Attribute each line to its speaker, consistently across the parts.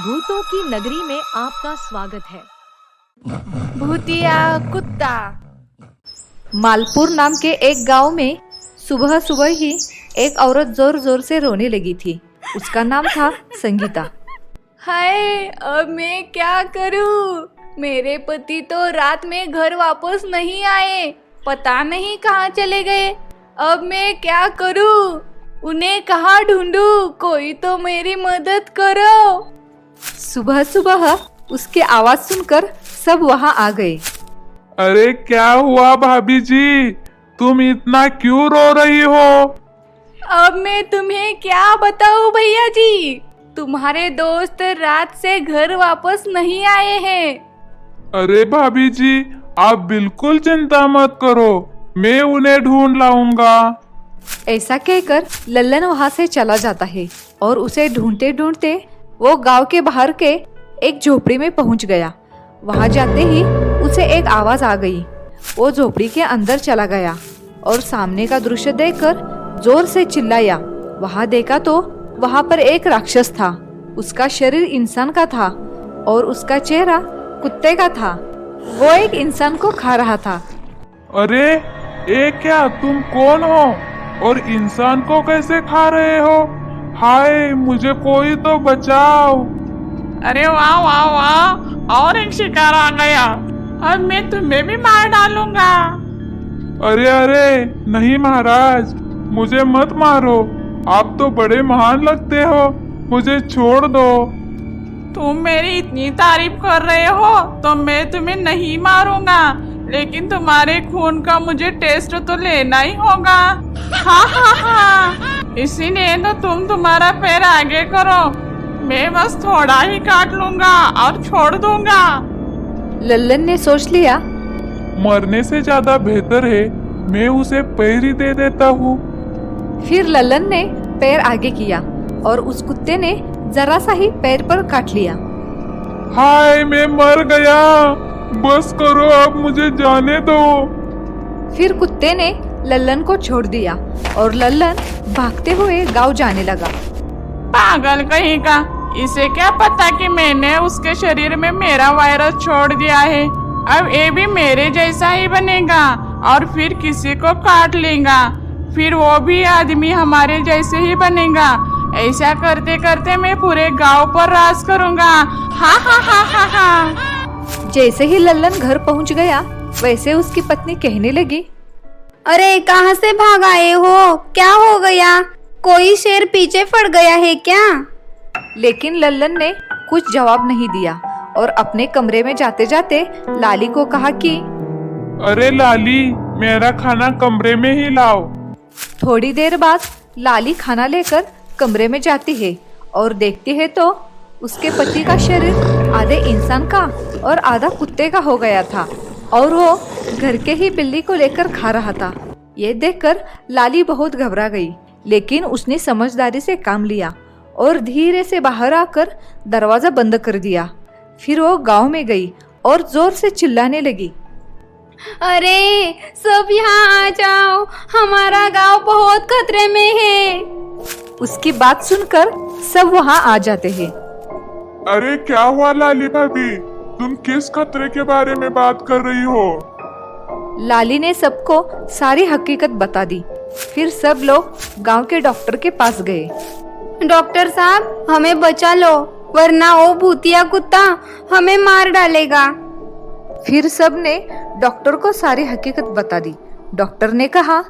Speaker 1: भूतों की नगरी में आपका स्वागत है।
Speaker 2: भूतिया कुत्ता।
Speaker 3: मालपुर नाम के एक गांव में सुबह सुबह ही एक औरत जोर जोर से रोने लगी थी। उसका नाम था संगीता।
Speaker 2: हाय, अब मैं क्या करूं? मेरे पति तो रात में घर वापस नहीं आए, पता नहीं कहाँ चले गए। अब मैं क्या करूं? उन्हें कहाँ ढूंढूं? कोई तो मेरी मदद करो।
Speaker 3: सुबह सुबह उसकी आवाज सुनकर सब वहां आ गए।
Speaker 4: अरे क्या हुआ भाभी जी, तुम इतना क्यों रो रही हो?
Speaker 2: अब मैं तुम्हें क्या बताऊं भैया जी, तुम्हारे दोस्त रात से घर वापस नहीं आए हैं।
Speaker 4: अरे भाभी जी, आप बिल्कुल चिंता मत करो, मैं उन्हें ढूंढ लाऊंगा।
Speaker 3: ऐसा कहकर लल्लन वहां से चला जाता है और उसे ढूंढते ढूंढते वो गांव के बाहर के एक झोपड़ी में पहुंच गया। वहां जाते ही उसे एक आवाज आ गई। वो झोपड़ी के अंदर चला गया और सामने का दृश्य देखकर जोर से चिल्लाया। वहां देखा तो वहां पर एक राक्षस था। उसका शरीर इंसान का था और उसका चेहरा कुत्ते का था। वो एक इंसान को खा रहा था।
Speaker 4: अरे ये क्या, तुम कौन हो और इंसान को कैसे खा रहे हो? हाय, मुझे कोई तो बचाओ।
Speaker 5: अरे वाह वाह वाह, और एक शिकार आ गया। अब मैं तुम्हें भी मार डालूंगा।
Speaker 4: अरे अरे नहीं महाराज, मुझे मत मारो, आप तो बड़े महान लगते हो, मुझे छोड़ दो।
Speaker 5: तुम मेरी इतनी तारीफ कर रहे हो तो मैं तुम्हें नहीं मारूंगा, लेकिन तुम्हारे खून का मुझे टेस्ट तो लेना ही होगा। हाँ हाँ हाँ, इसीलिए तो तुम्हारा पैर आगे करो, मैं बस थोड़ा ही काट लूंगा और छोड़ दूंगा।
Speaker 3: लल्लन ने सोच लिया,
Speaker 4: मरने से ज्यादा बेहतर है मैं उसे पैर ही दे देता हूँ।
Speaker 3: फिर लल्लन ने पैर आगे किया और उस कुत्ते ने जरा सा ही पैर पर काट लिया।
Speaker 4: हाय, मैं मर गया, बस करो, अब मुझे जाने दो।
Speaker 3: फिर कुत्ते ने लल्लन को छोड़ दिया और लल्लन भागते हुए गांव जाने लगा।
Speaker 5: पागल कहीं का, इसे क्या पता कि मैंने उसके शरीर में मेरा वायरस छोड़ दिया है। अब ये भी मेरे जैसा ही बनेगा और फिर किसी को काट लेगा, फिर वो भी आदमी हमारे जैसे ही बनेगा। ऐसा करते करते मैं पूरे गांव पर राज करूंगा। हा हा हा हा हा।
Speaker 3: जैसे ही लल्लन घर पहुंच गया वैसे उसकी पत्नी कहने लगी,
Speaker 2: अरे कहाँ से भाग आए हो? क्या हो गया? कोई शेर पीछे पड़ गया है क्या?
Speaker 3: लेकिन लल्लन ने कुछ जवाब नहीं दिया और अपने कमरे में जाते जाते लाली को कहा कि
Speaker 4: अरे लाली, मेरा खाना कमरे में ही लाओ।
Speaker 3: थोड़ी देर बाद लाली खाना लेकर कमरे में जाती है और देखती है तो उसके पति का शरीर आधे इंसान का और आधा कुत्ते का हो गया था और वो घर के ही बिल्ली को लेकर खा रहा था। ये देखकर लाली बहुत घबरा गई, लेकिन उसने समझदारी से काम लिया और धीरे से बाहर आकर दरवाजा बंद कर दिया। फिर वो गांव में गई और जोर से चिल्लाने लगी,
Speaker 2: अरे सब यहाँ आ जाओ, हमारा गांव बहुत खतरे में है।
Speaker 3: उसकी बात सुनकर सब वहाँ आ जाते हैं।
Speaker 4: अरे क्या हुआ लाली भाभी, तुम किस खतरे के बारे में बात कर रही हो?
Speaker 3: लाली ने सबको सारी हकीकत बता दी। फिर सब लोग गांव के डॉक्टर के पास गए।
Speaker 2: डॉक्टर साहब, हमें बचा लो, वरना वो भूतिया कुत्ता हमें मार डालेगा।
Speaker 3: फिर सब ने डॉक्टर को सारी हकीकत बता दी। डॉक्टर ने कहा,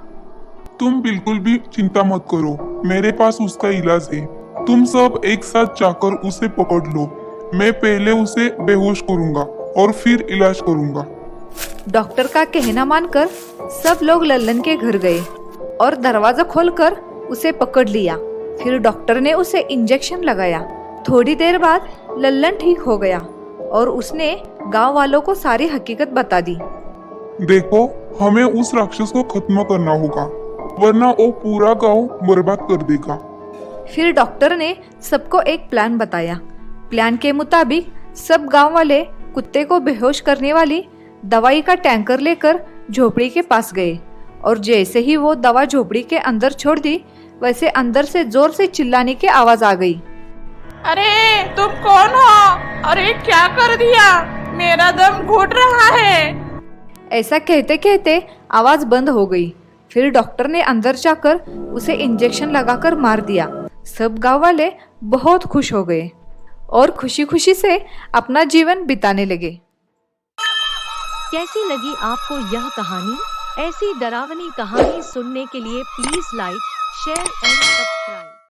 Speaker 4: तुम बिल्कुल भी चिंता मत करो, मेरे पास उसका इलाज है। तुम सब एक साथ जाकर उसे पकड़ लो, मैं पहले उसे बेहोश करूंगा और फिर इलाज करूंगा।
Speaker 3: डॉक्टर का कहना मानकर सब लोग लल्लन के घर गए और दरवाजा खोलकर उसे पकड़ लिया। फिर डॉक्टर ने उसे इंजेक्शन लगाया। थोड़ी देर बाद लल्लन ठीक हो गया और उसने गांव वालों को सारी हकीकत बता दी।
Speaker 4: देखो, हमें उस राक्षस को खत्म करना होगा, वरना वो पूरा गांव बर्बाद कर देगा।
Speaker 3: फिर डॉक्टर ने सबको एक प्लान बताया। प्लान के मुताबिक सब गांव वाले कुत्ते को बेहोश करने वाली दवाई का टैंकर लेकर झोपड़ी के पास गए और जैसे ही वो दवा झोपड़ी के अंदर छोड़ दी, वैसे अंदर से जोर से चिल्लाने की आवाज आ गई।
Speaker 5: अरे तुम कौन हो? अरे क्या कर दिया? मेरा दम घुट रहा है।
Speaker 3: ऐसा कहते कहते आवाज बंद हो गई। फिर डॉक्टर ने अंदर जाकर उसे इंजेक्शन लगाकर मार दिया। सब गांव वाले बहुत खुश हो गए और खुशी खुशी से अपना जीवन बिताने लगे।
Speaker 1: कैसी लगी आपको यह कहानी? ऐसी डरावनी कहानी सुनने के लिए please like, share and subscribe.